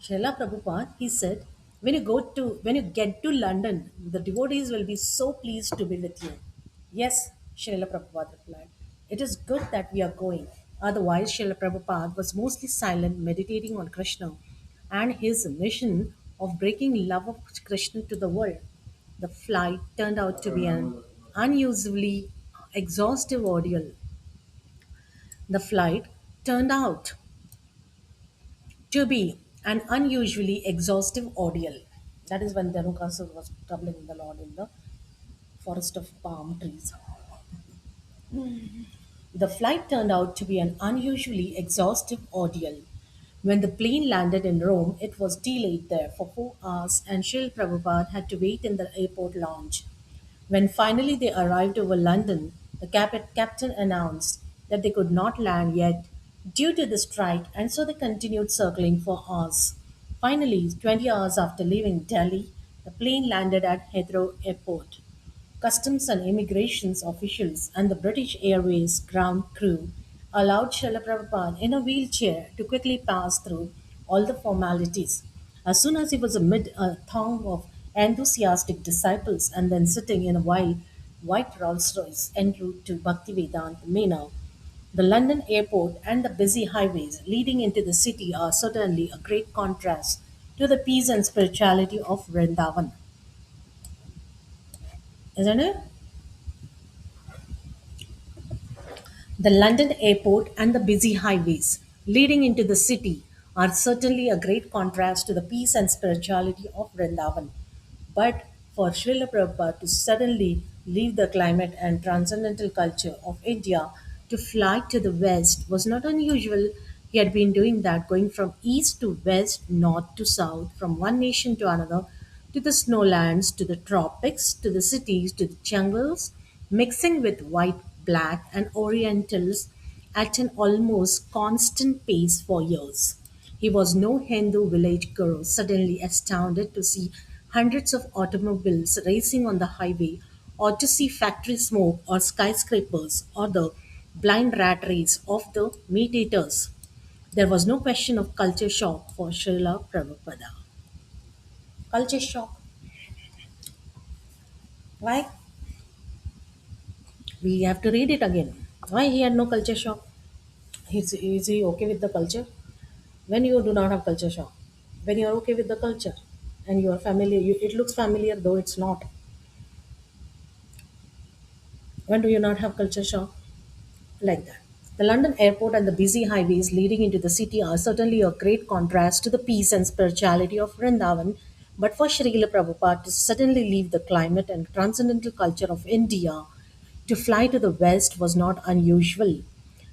Srila Prabhupada, he said, when you get to London, the devotees will be so pleased to be with you. Yes, Srila Prabhupada replied. It is good that we are going. Otherwise, Srila Prabhupada was mostly silent, meditating on Krishna and his mission of breaking love of Krishna to the world. The flight turned out to be an unusually exhaustive ordeal. The flight turned out to be an unusually exhaustive ordeal. That is when Dhanukasur was troubling the Lord in the forest of palm trees. The flight turned out to be an unusually exhaustive ordeal. When the plane landed in Rome, it was delayed there for 4 hours, and Srila Prabhupada had to wait in the airport lounge. When finally they arrived over London, the captain announced that they could not land yet due to the strike, and so they continued circling for hours. Finally, 20 hours after leaving Delhi, the plane landed at Heathrow Airport. Customs and immigrations officials and the British Airways ground crew allowed Srila Prabhupada in a wheelchair to quickly pass through all the formalities. As soon as he was amid a throng of enthusiastic disciples and then sitting in a white Rolls Royce en route to Bhaktivedanta Mena, the London airport and the busy highways leading into the city are certainly a great contrast to the peace and spirituality of Vrindavan, isn't it? The London airport and the busy highways leading into the city are certainly a great contrast to the peace and spirituality of Vrindavan. But for Srila Prabhupada to suddenly leave the climate and transcendental culture of India to fly to the west was not unusual. He had been doing that, going from east to west, north to south, from one nation to another, to the snowlands, to the tropics, to the cities, to the jungles, mixing with white, black, and orientals at an almost constant pace for years. He was no Hindu village girl suddenly astounded to see hundreds of automobiles racing on the highway, or to see factory smoke or skyscrapers or the blind rat race of the meat eaters. There was no question of culture shock for Srila Prabhupada. Culture shock. Why? We have to read it again. Why he had no culture shock? Is he okay with the culture? When you do not have culture shock, when you are okay with the culture and you are familiar, it looks familiar though it's not. When do you not have culture shock? Like that. The London airport and the busy highways leading into the city are certainly a great contrast to the peace and spirituality of Vrindavan, but for Srila Prabhupada to suddenly leave the climate and transcendental culture of India to fly to the west was not unusual.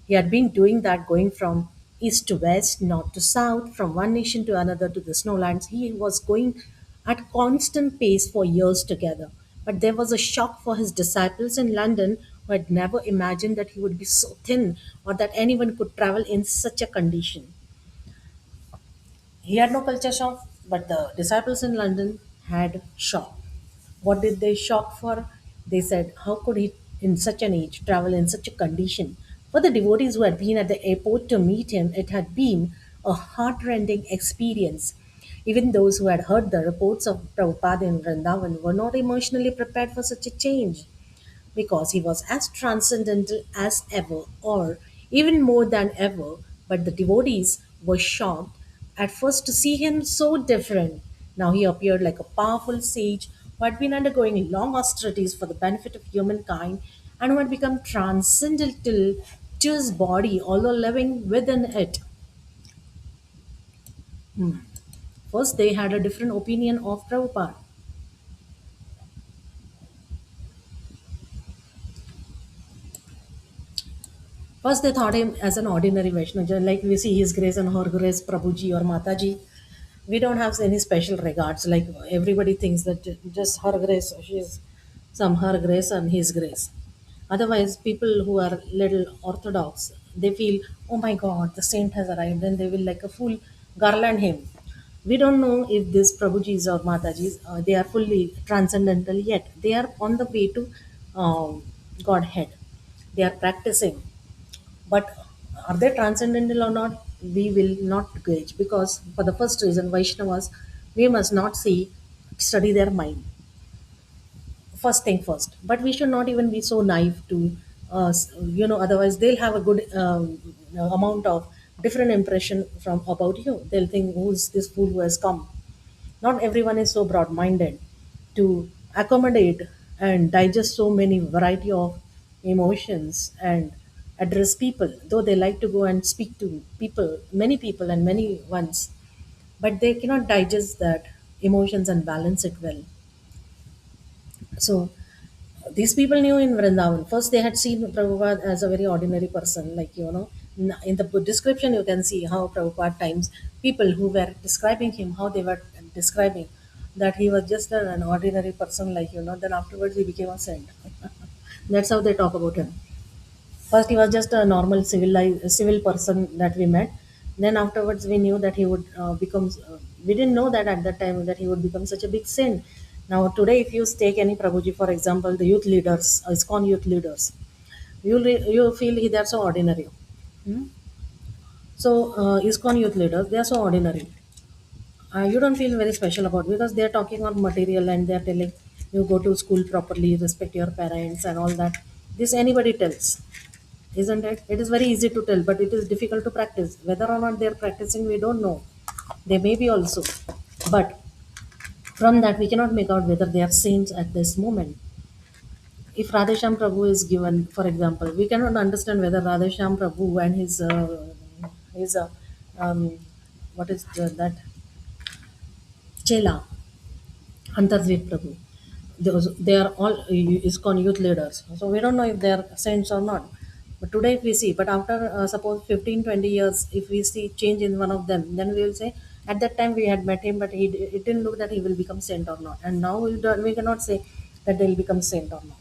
He had been doing that, going from east to west, north to south, from one nation to another to the snowlands. He was going at constant pace for years together. But there was a shock for his disciples in London who had never imagined that he would be so thin or that anyone could travel in such a condition. He had no culture shock, but the disciples in London had shock. What did they shock for? They said, how could he, in such an age, travel in such a condition? For the devotees who had been at the airport to meet him, it had been a heartrending experience. Even those who had heard the reports of Prabhupada in Vrindavan were not emotionally prepared for such a change because he was as transcendental as ever, or even more than ever. But the devotees were shocked at first to see him so different. Now he appeared like a powerful sage who had been undergoing long austerities for the benefit of humankind and who had become transcendental to his body, although living within it. First, they had a different opinion of Prabhupada. First, they thought him as an ordinary Vaishnava, like we see His Grace and Her Grace, Prabhuji or Mataji. We don't have any special regards. Like everybody thinks that just Her Grace, she is some Her Grace and His Grace. Otherwise, people who are little orthodox, they feel, oh my God, the saint has arrived, and they will like a fool garland him. We don't know if these Prabhujis or Matajis, they are fully transcendental yet. They are on the way to Godhead. They are practicing, but are they transcendental or not? we will not gauge, because for the first reason, Vaishnavas, we must not see, study their mind, first thing first. But we should not even be so naive to otherwise they'll have a good amount of different impression from about you. They'll think, who's this fool who has come? Not everyone is so broad minded to accommodate and digest so many variety of emotions and address people, though they like to go and speak to people, many people and many ones, but they cannot digest that emotions and balance it well. So these people knew in Vrindavan. First, they had seen Prabhupada as a very ordinary person. Like, in the description, you can see how Prabhupada times people who were describing him, how they were describing that he was just an ordinary person, like, then afterwards he became a saint. That's how they talk about him. First, he was just a normal civil person that we met. Then afterwards, we knew that he would become. We didn't know that at that time that he would become such a big saint. Now today, if you take any Prabhuji, for example, the youth leaders, ISKCON youth leaders, you feel they are so ordinary. Hmm? So ISKCON youth leaders, they are so ordinary. You don't feel very special about, because they are talking on material and they are telling you go to school properly, respect your parents and all that. This anybody tells, isn't it? It is very easy to tell, but it is difficult to practice. Whether or not they are practicing, we don't know. They may be also, but from that we cannot make out whether they are saints at this moment. If Radhesham Prabhu is given, for example, we cannot understand whether Radhesham Prabhu and his what is that Chela Antardvip Prabhu. They are all ISKCON youth leaders. So we don't know if they are saints or not. But today, if we see, but after suppose 15, 20 years, if we see change in one of them, then we will say, at that time we had met him, but it didn't look that he will become saint or not. And now we cannot say that they will become saint or not.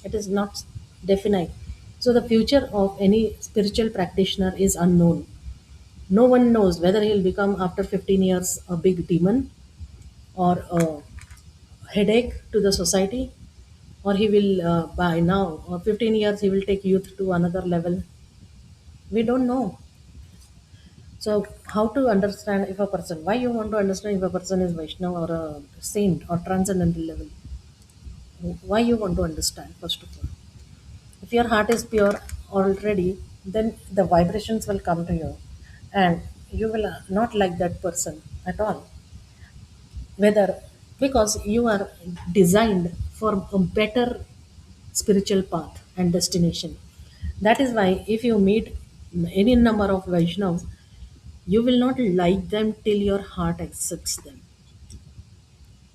It is not definite. So the future of any spiritual practitioner is unknown. No one knows whether he will become after 15 years a big demon or a headache to the society, or he will by now or 15 years he will take youth to another level. We don't know. So how to understand if a person, why you want to understand if a person is Vaishnava or a saint or transcendental level? Why you want to understand? First of all, if your heart is pure already, then the vibrations will come to you, and you will not like that person at all. Whether, because you are designed for a better spiritual path and destination. That is why if you meet any number of Vaishnavas, you will not like them till your heart accepts them.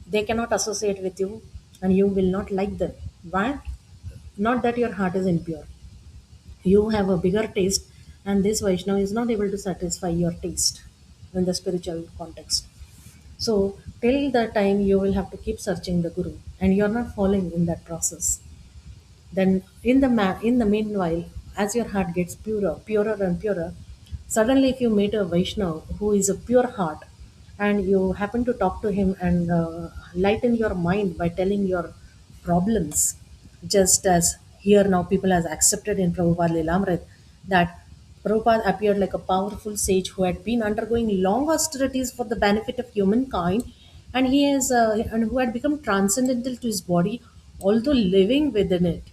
They cannot associate with you and you will not like them. Why? Not that your heart is impure. You have a bigger taste, and this Vaishnava is not able to satisfy your taste in the spiritual context. So, till the time you will have to keep searching the Guru, and you are not following in that process. Then, in the meanwhile, as your heart gets purer and purer, suddenly if you meet a Vaishnava who is a pure heart, and you happen to talk to him and lighten your mind by telling your problems, just as here now people has accepted in Prabhupada Lilamrta that Prabhupada appeared like a powerful sage who had been undergoing long austerities for the benefit of humankind, and and who had become transcendental to his body, although living within it.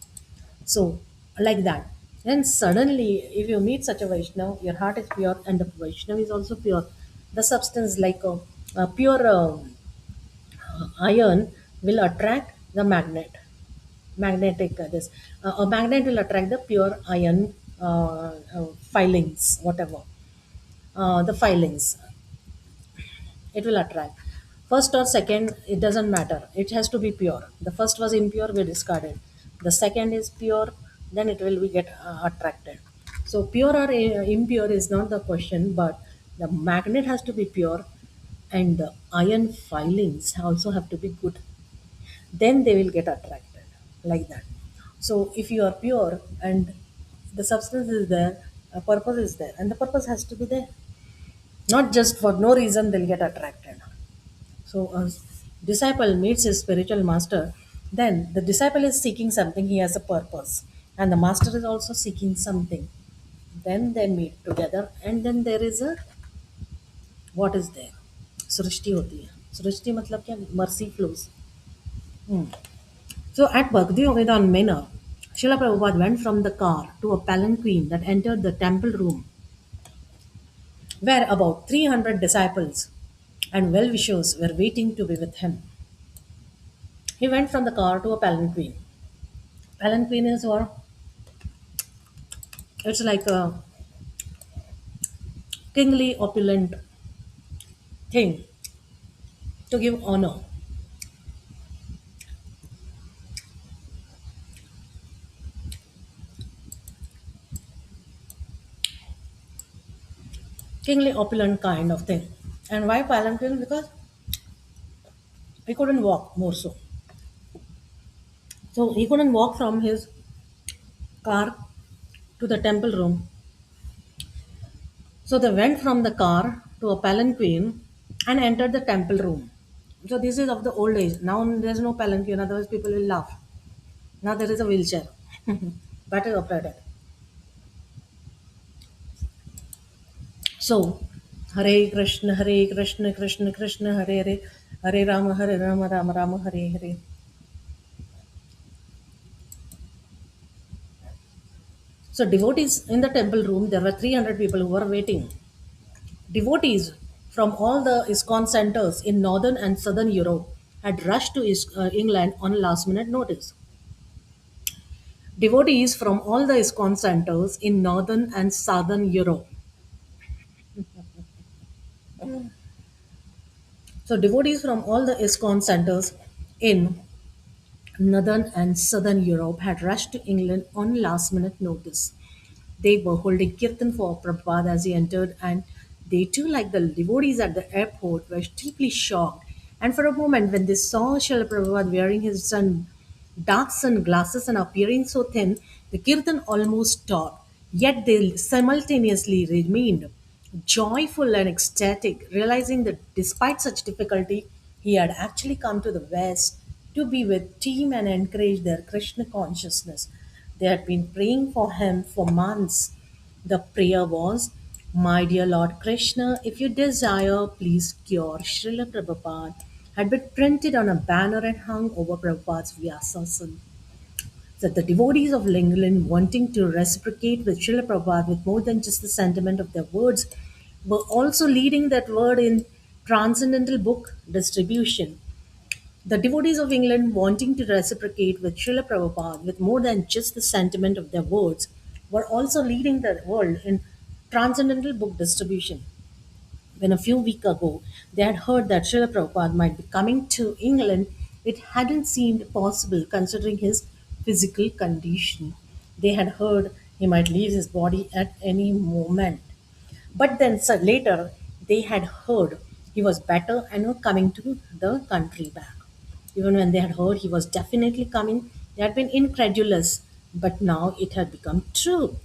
So, like that. Then suddenly, if you meet such a Vaishnav, your heart is pure and the Vaishnav is also pure. The substance, like a pure iron, will attract the magnetic this. A magnet will attract the pure iron filings, whatever. The filings, it will attract. First or second, it doesn't matter. It has to be pure. The first was impure, we discarded. The second is pure, then it will be get attracted. So pure or impure is not the question, but the magnet has to be pure, and the iron filings also have to be good. Then they will get attracted, like that. So if you are pure and the substance is there, a purpose is there, and the purpose has to be there. Not just for no reason they'll get attracted. So a disciple meets his spiritual master, then the disciple is seeking something, he has a purpose, and the master is also seeking something. Then they meet together, and then there is a what is there? सृष्टि होती है. सृष्टि मतलब क्या? Mercy flows. So at Bhakti Vedan Manor, Srila Prabhupada went from the car to a palanquin that entered the temple room, where about 300 disciples and well-wishers were waiting to be with him. He went from the car to a palanquin. Palanquin is what? It's like a kingly opulent thing to give honor. Kingly opulent kind of thing. And why palanquin? Because he couldn't walk more so. So he couldn't walk from his car to the temple room. So they went from the car to a palanquin and entered the temple room. So this is of the old age. Now there's no palanquin, otherwise people will laugh. Now there is a wheelchair. Better operated. So Hare Krishna, Krishna Krishna, Hare Hare, Hare Rama, Rama Rama, Hare Hare. So devotees in the temple room, there were 300 people who were waiting. Devotees from all the ISKCON centers in northern and southern Europe had rushed to England on last minute notice. Devotees from all the ISKCON centers in northern and southern Europe. So devotees from all the ISKCON centers in northern and southern Europe had rushed to England on last minute notice. They were holding kirtan for Prabhupada as he entered, and they too, like the devotees at the airport, were deeply shocked. And for a moment, when they saw Srila Prabhupada wearing his dark sunglasses and appearing so thin, the kirtan almost stopped. Yet they simultaneously remained joyful and ecstatic, realizing that despite such difficulty, he had actually come to the West to be with team and encourage their Krishna consciousness. They had been praying for him for months. The prayer was, "My dear Lord Krishna, if you desire, please cure Srila Prabhupada," had been printed on a banner and hung over Prabhupada's Vyasasana. That the devotees of England, wanting to reciprocate with Srila Prabhupada with more than just the sentiment of their words, were also leading that word in transcendental book distribution. The devotees of England, wanting to reciprocate with Srila Prabhupada with more than just the sentiment of their words, were also leading the world in transcendental book distribution. When a few weeks ago they had heard that Srila Prabhupada might be coming to England, it hadn't seemed possible considering his physical condition. They had heard he might leave his body at any moment. But then later they had heard he was better and were coming to the country back. Even when they had heard he was definitely coming, they had been incredulous, but now it had become true.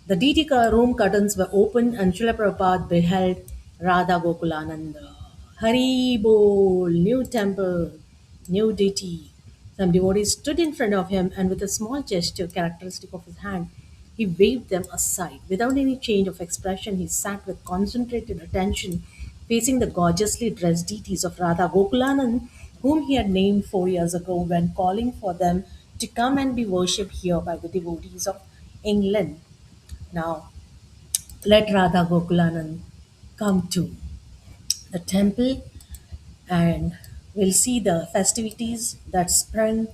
The DT room curtains were opened and Srila Prabhupada beheld Radha Gokulananda. Hari Bol, new temple, new deity. Some devotees stood in front of him and with a small gesture characteristic of his hand, he waved them aside. Without any change of expression, he sat with concentrated attention, facing the gorgeously dressed deities of Radha Gokulanand, whom he had named 4 years ago when calling for them to come and be worshipped here by the devotees of England. Now, let Radha Gokulanand come to the temple and we'll see the festivities that sprang